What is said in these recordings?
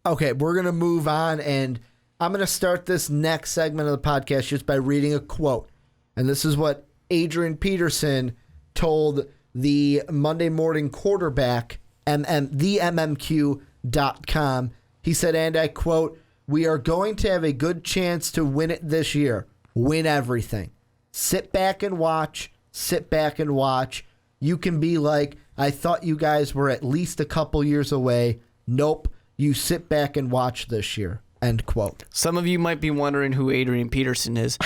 Okay, we're going to move on, and I'm going to start this next segment of the podcast just by reading a quote. And this is what Adrian Peterson told the Monday Morning Quarterback, the MMQ.com. He said, and I quote, "We are going to have a good chance to win it this year. Win everything. Sit back and watch. Sit back and watch. You can be like, I thought you guys were at least a couple years away. Nope. You sit back and watch this year." End quote. Some of you might be wondering who Adrian Peterson is.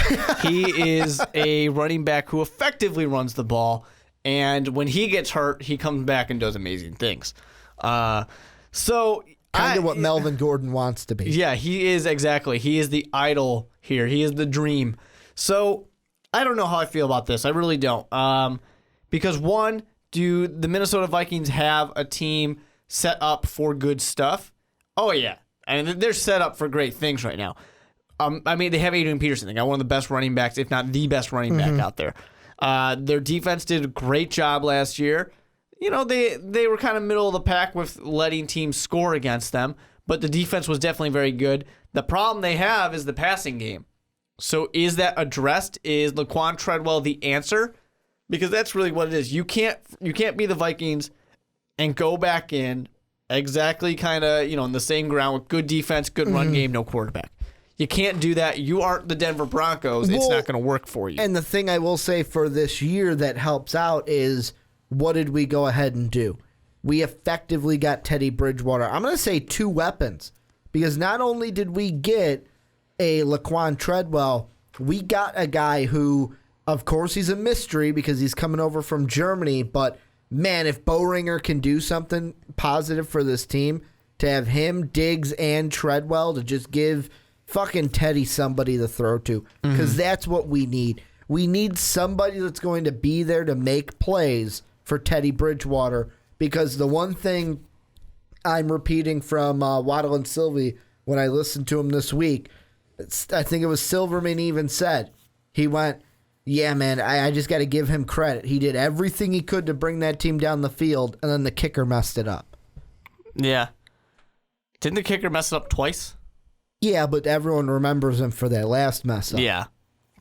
He is a running back who effectively runs the ball, and when he gets hurt, he comes back and does amazing things. So kind of what Melvin Gordon wants to be. Yeah, he is exactly. He is the idol here. He is the dream. So I don't know how I feel about this. I really don't. Because one, do the Minnesota Vikings have a team set up for good stuff? Oh, yeah. I mean, they're set up for great things right now. I mean, they have Adrian Peterson. They got one of the best running backs, if not the best running back out there. Their defense did a great job last year. You know, they were kind of middle of the pack with letting teams score against them, but the defense was definitely very good. The problem they have is the passing game. So is that addressed? Is Laquan Treadwell the answer? Because that's really what it is. You can't be the Vikings and go back in exactly kind of, in the same ground with good defense, good run game, no quarterback. You can't do that. You aren't the Denver Broncos. It's not going to work for you. And the thing I will say for this year that helps out is, what did we go ahead and do? We effectively got Teddy Bridgewater. I'm going to say 2 weapons, because not only did we get a Laquan Treadwell, we got a guy who, of course, he's a mystery because he's coming over from Germany, but man, if Boehringer can do something positive for this team, to have him, Diggs, and Treadwell to just give fucking Teddy somebody to throw to, because that's what we need. We need somebody that's going to be there to make plays for Teddy Bridgewater, because the one thing I'm repeating from Waddle and Sylvie when I listened to him this week, I think it was Silverman even said, he went, yeah, man, I just got to give him credit. He did everything he could to bring that team down the field, and then the kicker messed it up. Yeah. Didn't the kicker mess it up twice? Yeah, but everyone remembers him for that last mess up. Yeah.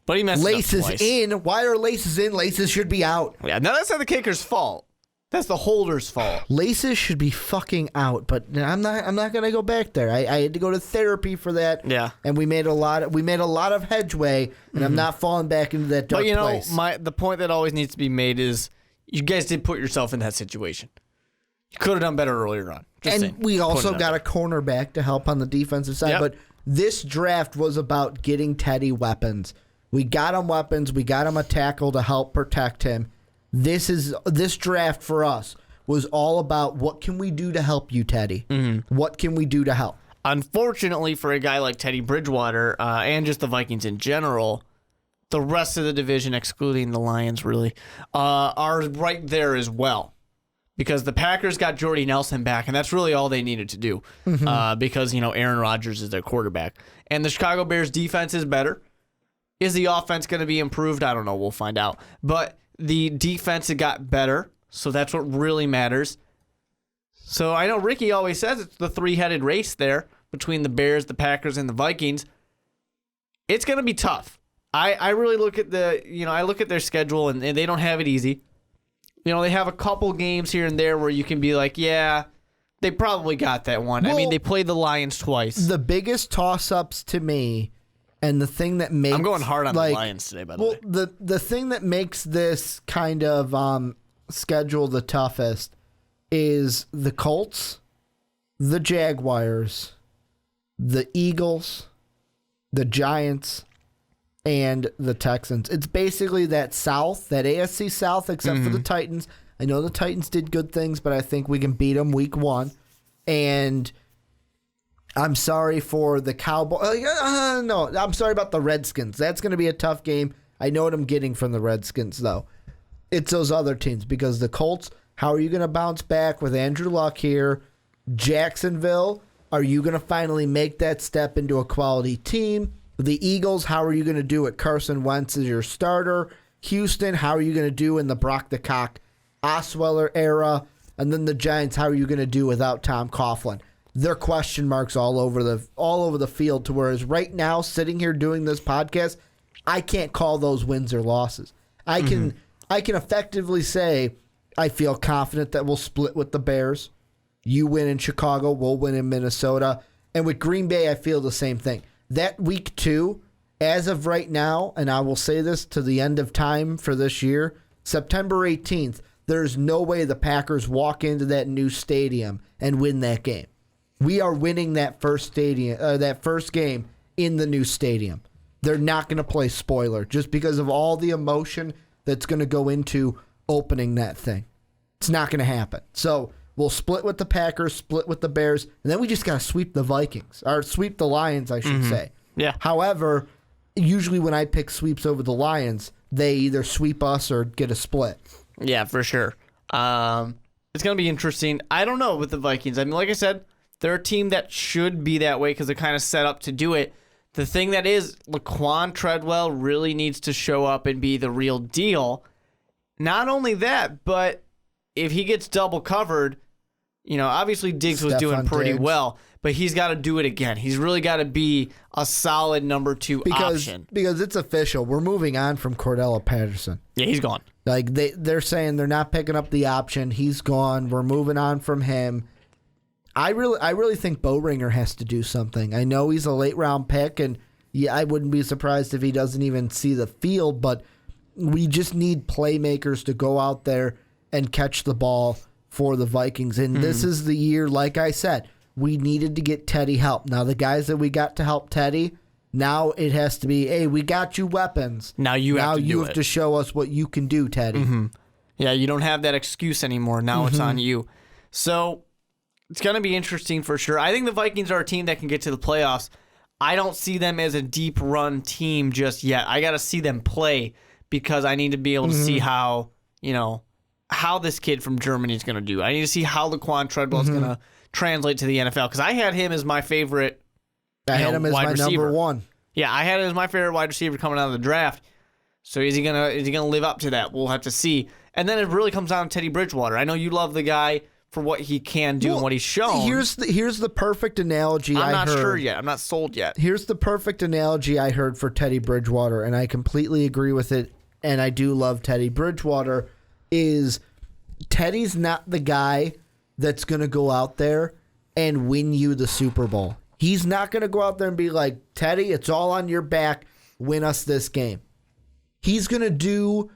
But he messed laces it up twice. In. Why are laces in? Laces should be out. Yeah, no, that's not the kicker's fault. That's the holder's fault. Laces should be fucking out, but I'm not gonna go back there. I had to go to therapy for that. Yeah. And we made a lot of headway, and I'm not falling back into that dark place. But the point that always needs to be made is you guys did put yourself in that situation. You could have done better earlier on. We also got a cornerback to help on the defensive side, but this draft was about getting Teddy weapons. We got him weapons. We got him a tackle to help protect him. This draft for us was all about what can we do to help you, Teddy? What can we do to help? Unfortunately for a guy like Teddy Bridgewater and just the Vikings in general, the rest of the division, excluding the Lions really, are right there as well. Because the Packers got Jordy Nelson back, and that's really all they needed to do. Because, Aaron Rodgers is their quarterback. And the Chicago Bears defense is better. Is the offense going to be improved? I don't know. We'll find out. But the defense got better, so that's what really matters. So I know Ricky always says it's the 3-headed race there between the Bears, the Packers, and the Vikings. It's going to be tough. I really look at I look at their schedule, and they don't have it easy. They have a couple games here and there where you can be like, yeah, they probably got that one. Well, I mean, they played the Lions twice. The biggest toss-ups to me, and the thing that makes... I'm going hard on the Lions today, by the way. The thing that makes this kind of schedule the toughest is the Colts, the Jaguars, the Eagles, the Giants, and the Texans. It's basically that South, that AFC South, except for the Titans. I know the Titans did good things, but I think we can beat them week 1. And I'm sorry for the Cowboys. No, I'm sorry about the Redskins. That's going to be a tough game. I know what I'm getting from the Redskins, though. It's those other teams, because the Colts, how are you going to bounce back with Andrew Luck here? Jacksonville, are you going to finally make that step into a quality team? The Eagles, how are you going to do it? Carson Wentz is your starter. Houston, how are you going to do in the Brock the Cock Osweiler era? And then the Giants, how are you going to do without Tom Coughlin? there are question marks all over the field, to whereas right now, sitting here doing this podcast, I can't call those wins or losses. I can effectively say I feel confident that we'll split with the Bears. You win in Chicago, we'll win in Minnesota. And with Green Bay, I feel the same thing. That week 2, as of right now, and I will say this to the end of time for this year, September 18th, there's no way the Packers walk into that new stadium and win that game. We are winning that first game in the new stadium. They're not going to play spoiler just because of all the emotion that's going to go into opening that thing. It's not going to happen. So we'll split with the Packers, split with the Bears, and then we just got to sweep the Vikings, or sweep the Lions, I should say. Yeah. However, usually when I pick sweeps over the Lions, they either sweep us or get a split. Yeah, for sure. It's going to be interesting. I don't know with the Vikings. I mean, like I said, they're a team that should be that way because they're kind of set up to do it. The thing that is, Laquan Treadwell really needs to show up and be the real deal. Not only that, but if he gets double covered, obviously Diggs was doing pretty well, but he's got to do it again. He's really got to be a solid number 2 option. Because it's official. We're moving on from Cordell Patterson. Yeah, he's gone. Like they're saying they're not picking up the option. He's gone. We're moving on from him. I really think Bowringer has to do something. I know he's a late round pick, and yeah, I wouldn't be surprised if he doesn't even see the field, but we just need playmakers to go out there and catch the ball for the Vikings. And this is the year, like I said, we needed to get Teddy help. Now, the guys that we got to help Teddy, now it has to be, hey, we got you weapons. Now you have to show us what you can do, Teddy. Mm-hmm. Yeah, you don't have that excuse anymore. Now it's on you. So it's going to be interesting for sure. I think the Vikings are a team that can get to the playoffs. I don't see them as a deep run team just yet. I got to see them play because I need to be able to see how this kid from Germany is going to do. I need to see how Laquan Treadwell is going to translate to the NFL because I had him as my favorite. I had him as my number 1. Yeah, I had him as my favorite wide receiver coming out of the draft. So is he gonna live up to that? We'll have to see. And then it really comes down to Teddy Bridgewater. I know you love the guy for what he can do and what he's shown. Here's the perfect analogy I heard. I'm not sure yet. I'm not sold yet. Here's the perfect analogy I heard for Teddy Bridgewater, and I completely agree with it, and I do love Teddy Bridgewater, is Teddy's not the guy that's going to go out there and win you the Super Bowl. He's not going to go out there and be like, Teddy, it's all on your back, win us this game. He's going to do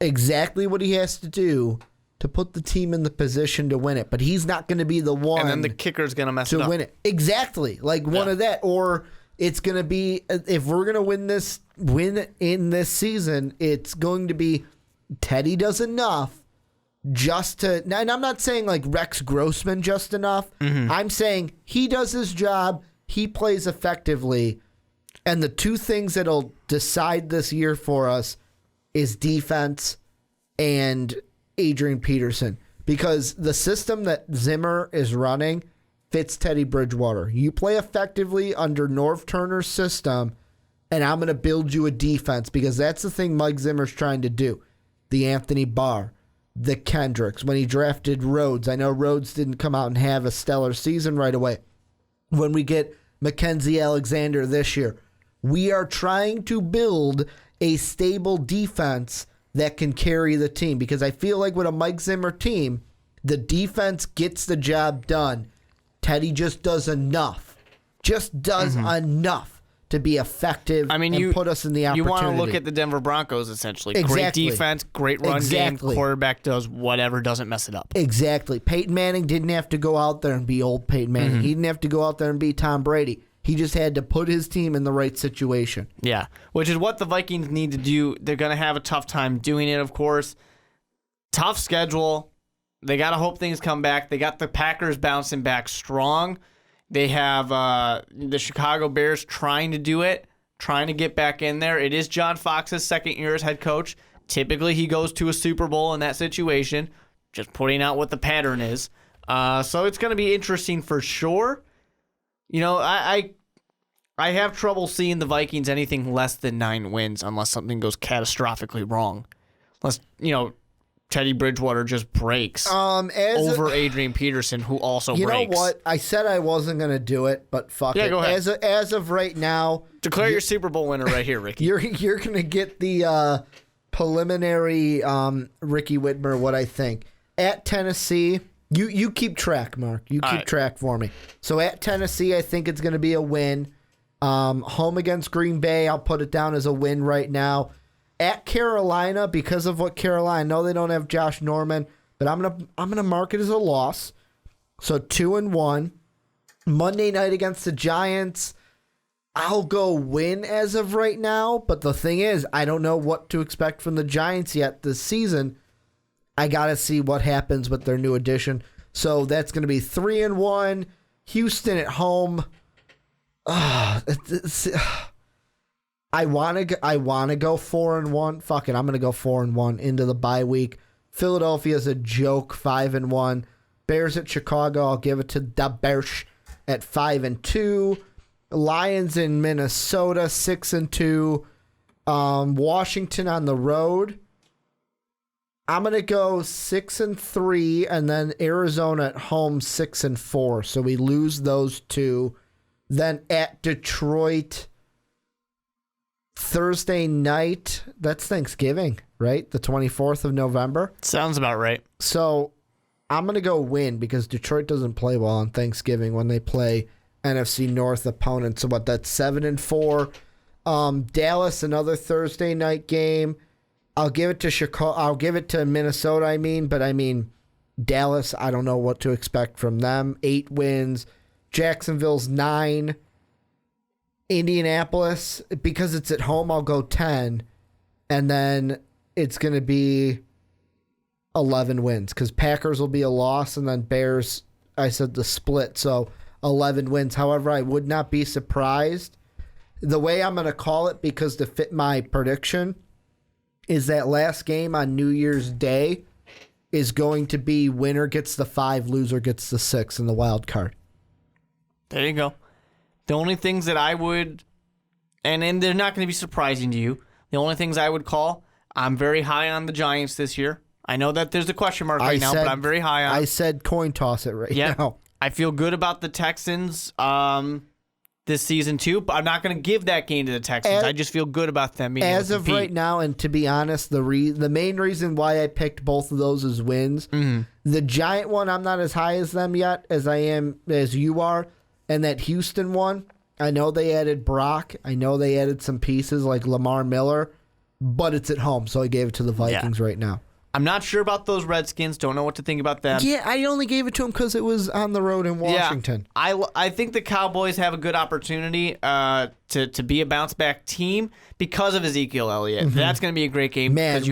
exactly what he has to do to put the team in the position to win it, but he's not going to be the one. And then the kicker's going to mess it up. To win it. Exactly. Like one of that. Or it's going to be, if we're going to win in this season, it's going to be Teddy does enough just to, and I'm not saying like Rex Grossman just enough. I'm saying he does his job, he plays effectively, and the two things that'll decide this year for us is defense and Adrian Peterson, because the system that Zimmer is running fits Teddy Bridgewater. You play effectively under Norv Turner's system, and I'm going to build you a defense, because that's the thing Mike Zimmer's trying to do. The Anthony Barr, the Kendricks, when he drafted Rhodes. I know Rhodes didn't come out and have a stellar season right away. When we get Mackenzie Alexander this year, we are trying to build a stable defense that can carry the team, because I feel like with a Mike Zimmer team, the defense gets the job done. Teddy just does enough. Enough to be effective and put us in the opportunity. You want to look at the Denver Broncos, essentially. Exactly. Great defense, great run game, quarterback does whatever, doesn't mess it up. Exactly. Peyton Manning didn't have to go out there and be old Peyton Manning. He didn't have to go out there and be Tom Brady. He just had to put his team in the right situation. Yeah, which is what the Vikings need to do. They're going to have a tough time doing it, of course. Tough schedule. They got to hope things come back. They got the Packers bouncing back strong. They have the Chicago Bears trying to do it, trying to get back in there. It is John Fox's second year as head coach. Typically, he goes to a Super Bowl in that situation, just putting out what the pattern is. So it's going to be interesting for sure. You know, I have trouble seeing the Vikings anything less than 9 wins unless something goes catastrophically wrong. Unless, Teddy Bridgewater just breaks over Adrian Peterson, who also breaks. You know what? I said I wasn't going to do it, but fuck it. Go ahead. As of right now, declare your Super Bowl winner right here, Ricky. You're going to get the preliminary Ricky Widmer, what I think. At Tennessee, you keep track, Mark. You keep track for me. So at Tennessee, I think it's going to be a win. Home against Green Bay, I'll put it down as a win right now. At Carolina, because of what Carolina, I know they don't have Josh Norman, but I'm gonna mark it as a loss. So 2-1. Monday night against the Giants, I'll go win as of right now. But the thing is, I don't know what to expect from the Giants yet this season. I gotta see what happens with their new addition. So that's gonna be 3-1. Houston at home. I want to go 4-1. Fuck it, I'm gonna go 4-1 into the bye week. Philadelphia's a joke, 5-1. Bears at Chicago, I'll give it to the Bears at 5-2. Lions in Minnesota, 6-2. Washington on the road, I'm gonna go 6-3, and then Arizona at home 6-4. So we lose those two. Then at Detroit, Thursday night, that's Thanksgiving, right? The 24th of November. Sounds about right. So I'm going to go win because Detroit doesn't play well on Thanksgiving when they play NFC North opponents. So what, that's 7-4. Dallas, another Thursday night game. I'll give it to Chicago. I'll give it to Minnesota, but Dallas, I don't know what to expect from them. 8 wins. Jacksonville's 9. Indianapolis, because it's at home, I'll go 10. And then it's going to be 11 wins because Packers will be a loss, and then Bears, I said the split, so 11 wins. However, I would not be surprised. The way I'm going to call it, because to fit my prediction, is that last game on New Year's Day is going to be winner gets the 5, loser gets the 6 in the wild card. There you go. The only things that I would, and they're not going to be surprising to you, the only things I would call, I'm very high on the Giants this year. I know that there's a question mark right now, but I'm very high on. I said coin toss it right now. I feel good about the Texans this season too, but I'm not going to give that game to the Texans. I just feel good about them being able to compete. Right now, and to be honest, the main reason why I picked both of those as wins, the Giant one, I'm not as high as them yet as you are. And that Houston one, I know they added Brock. I know they added some pieces like Lamar Miller, but it's at home, so I gave it to the Vikings right now. I'm not sure about those Redskins. Don't know what to think about them. Yeah, I only gave it to them because it was on the road in Washington. Yeah, I think the Cowboys have a good opportunity to be a bounce-back team because of Ezekiel Elliott. Mm-hmm. That's going to be a great game. Man,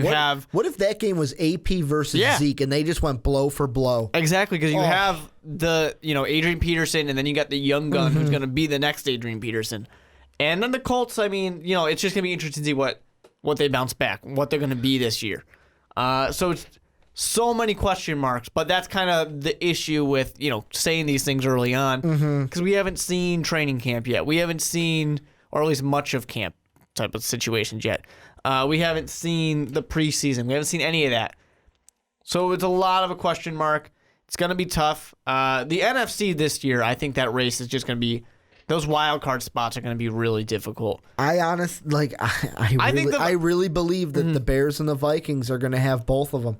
what if that game was AP versus Zeke and they just went blow for blow? Exactly, because you have the Adrian Peterson, and then you got the young gun who's going to be the next Adrian Peterson. And then the Colts, it's just going to be interesting to see what they bounce back, what they're going to be this year. So it's so many question marks, but that's kind of the issue with, saying these things early on because we haven't seen training camp yet. We haven't seen, or at least much of camp type of situations yet. We haven't seen the preseason. We haven't seen any of that. So it's a lot of a question mark. It's going to be tough. The NFC this year, I think that race is just going to be, those wild card spots are going to be really difficult. I really believe that the Bears and the Vikings are going to have both of them.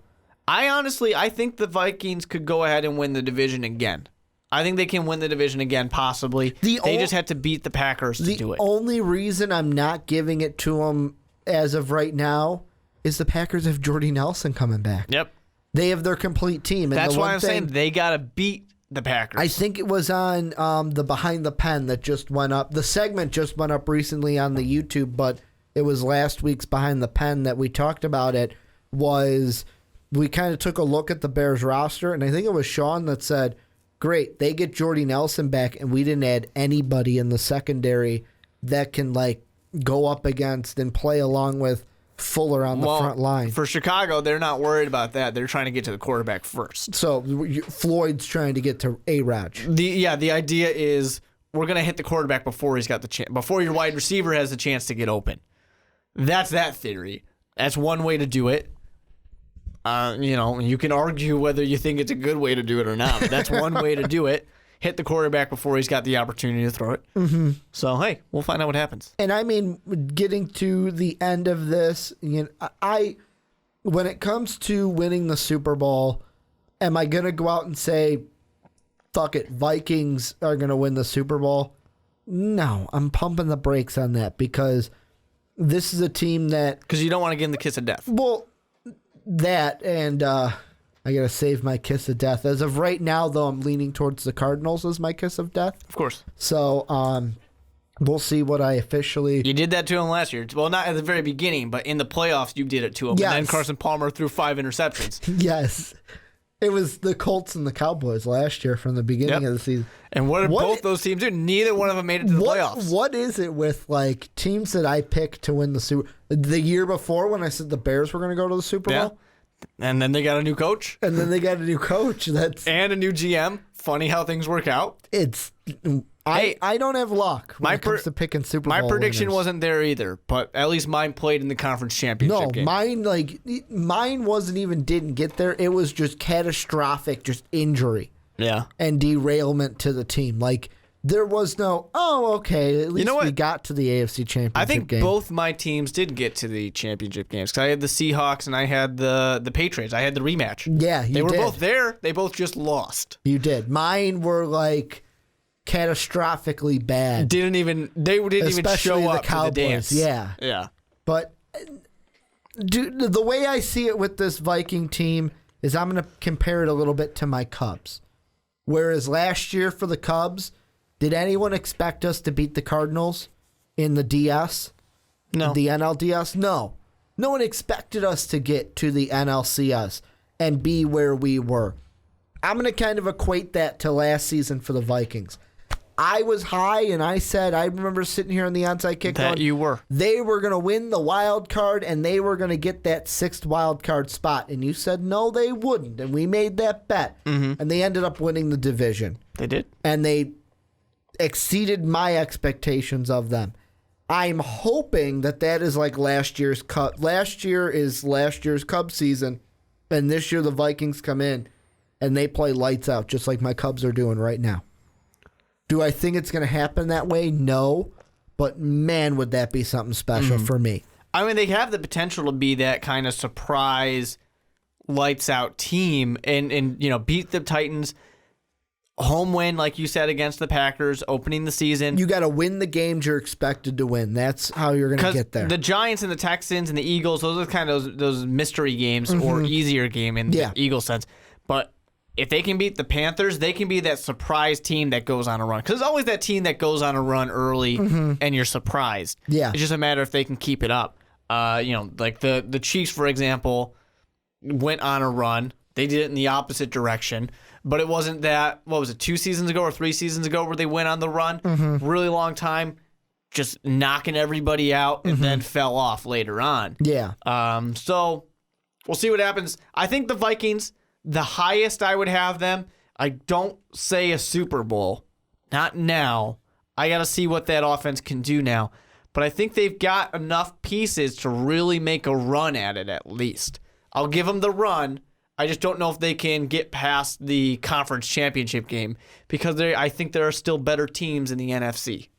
I think the Vikings could go ahead and win the division again. I think they can win the division again, possibly. They just have to beat the Packers to do it. The only reason I'm not giving it to them as of right now is the Packers have Jordy Nelson coming back. Yep. They have their complete team. And that's why I'm saying they got to beat the Packers. I think it was on the Behind the Pen that just went up. The segment just went up recently on the YouTube, but it was last week's Behind the Pen that we talked about it. We kind of took a look at the Bears roster, and I think it was Sean that said, great, they get Jordy Nelson back, and we didn't add anybody in the secondary that can go up against and play along with Fuller on the front line. For Chicago, they're not worried about that. They're trying to get to the quarterback first. So Floyd's trying to get to A-Raj. The idea is we're going to hit the quarterback before he's got the chance, before your wide receiver has the chance to get open. That's that theory. That's one way to do it. You can argue whether you think it's a good way to do it or not. But that's one way to do it. Hit the quarterback before he's got the opportunity to throw it. Mm-hmm. So, hey, we'll find out what happens. And I mean, getting to the end of this, when it comes to winning the Super Bowl, am I going to go out and say, fuck it, Vikings are going to win the Super Bowl? No, I'm pumping the brakes on that because this is a team that... Because you don't want to give them the kiss of death. Well, that and I got to save my kiss of death. As of right now, though, I'm leaning towards the Cardinals as my kiss of death. Of course. So we'll see what I officially... You did that to him last year. Well, not at the very beginning, but in the playoffs, you did it to him. Yes. And then Carson Palmer threw 5 interceptions. Yes. It was the Colts and the Cowboys last year from the beginning of the season. And what did both those teams do? Neither one of them made it to the playoffs. What is it with teams that I picked to win the Super the year before when I said the Bears were going to go to the Super Bowl? And then they got a new coach. And a new GM. Funny how things work out. I don't have luck when it comes to picking Super Bowl My prediction winners. wasn't there either, but at least mine played in the conference championship game. Mine didn't get there. It was just catastrophic, just injury. Yeah. And derailment to the team. There was no, at least we got to the AFC Championship game. I think both my teams did get to the championship games because I had the Seahawks and I had the Patriots. I had the rematch. Yeah, They were both there. They both just lost. You did. Mine were catastrophically bad. They didn't even show up to the dance. Yeah. Yeah. But the way I see it with this Viking team is I'm going to compare it a little bit to my Cubs. Whereas last year for the Cubs, did anyone expect us to beat the Cardinals in the DS? No. The NLDS? No. No one expected us to get to the NLCS and be where we were. I'm going to kind of equate that to last season for the Vikings. I was high, and I remember sitting here on the onside kick that you were. They were going to win the wild card, and they were going to get that 6th wild card spot. And you said, no, they wouldn't. And we made that bet. Mm-hmm. And they ended up winning the division. They did. And they exceeded my expectations of them. I'm hoping that is like last year's Cub. Last year is last year's Cubs season, and this year the Vikings come in, and they play lights out, just like my Cubs are doing right now. Do I think it's going to happen that way? No. But, man, would that be something special for me. I mean, they have the potential to be that kind of surprise lights-out team and beat the Titans. Home win, like you said, against the Packers, opening the season. You got to win the games you're expected to win. That's how you're going to get there. The Giants and the Texans and the Eagles, those are kind of those mystery games or easier game in the Eagle sense. But if they can beat the Panthers, they can be that surprise team that goes on a run. Because there's always that team that goes on a run early and you're surprised. Yeah. It's just a matter if they can keep it up. Like the Chiefs, for example, went on a run. They did it in the opposite direction. But it wasn't that, 2 seasons ago or 3 seasons ago where they went on the run? Really long time, just knocking everybody out and then fell off later on. Yeah. So we'll see what happens. I think the Vikings, the highest I would have them, I don't say a Super Bowl. Not now. I got to see what that offense can do now. But I think they've got enough pieces to really make a run at it at least. I'll give them the run. I just don't know if they can get past the conference championship game because I think there are still better teams in the NFC.